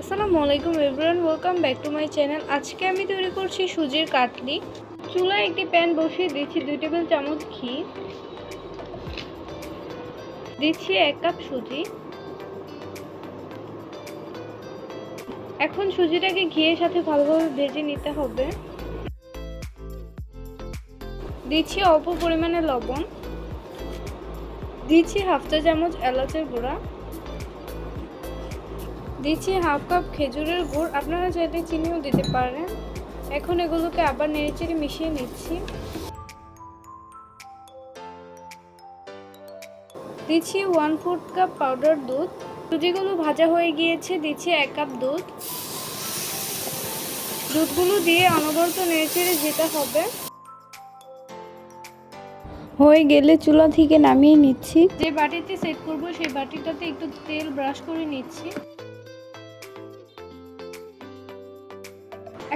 আসসালামু আলাইকুম everyone, welcome back to my channel. আজকে আমি তৈরি করছি সুজির কাটলি। চুলায় একটি প্যান বসিয়ে দিচ্ছি 2 টেবিল চামচ ঘি, দিচ্ছি 1 কাপ সুজি। এখন সুজিটাকে ঘিয়ের সাথে ভালোভাবে ভেজে নিতে হবে। দিচ্ছি অল্প পরিমাণে লবণ, দিচ্ছি হাফ চা চামচ এলাচের গুঁড়া, দিচ্ছি হাফ কাপ খেজুরের গুড়, আপনারা চাইলে চিনিও দিতে পারেন। এখন এগুলোকে আবার নেড়েচেড়ে মিশিয়ে নিচ্ছি। দিচ্ছি 1/4 কাপ পাউডার দুধ। সুজিগুলো ভাজা হয়ে গিয়েছে, দিচ্ছি 1 কাপ দুধ। দুধগুলো দিয়ে অনবরত নেড়েচেড়ে যেতে হবে। হয়ে গেলে চুলা থেকে নামিয়ে নিচ্ছি। যে বাটিতে সেট করব সেই বাটিটাতে একটু তেল ব্রাশ করে নিচ্ছি।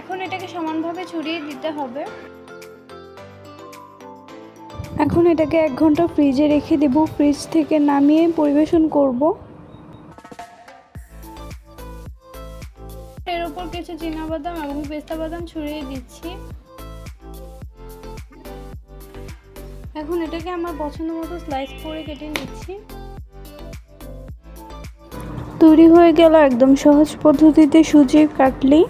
এখন এটাকে সমানভাবে ছড়িয়ে দিতে হবে। এখন এটাকে 1 ঘন্টা ফ্রিজে রেখে দেব। ফ্রিজ থেকে নামিয়ে পরিবেশন করব। এর উপর কিছু চীনাবাদাম এবং পেস্তা বাদাম ছড়িয়ে দিচ্ছি। এখন এটাকে আমার পছন্দ মতো স্লাইস করে কেটে নিচ্ছি। তৈরি হয়ে গেল একদম সহজ পদ্ধতিতে সুজির কাটলি।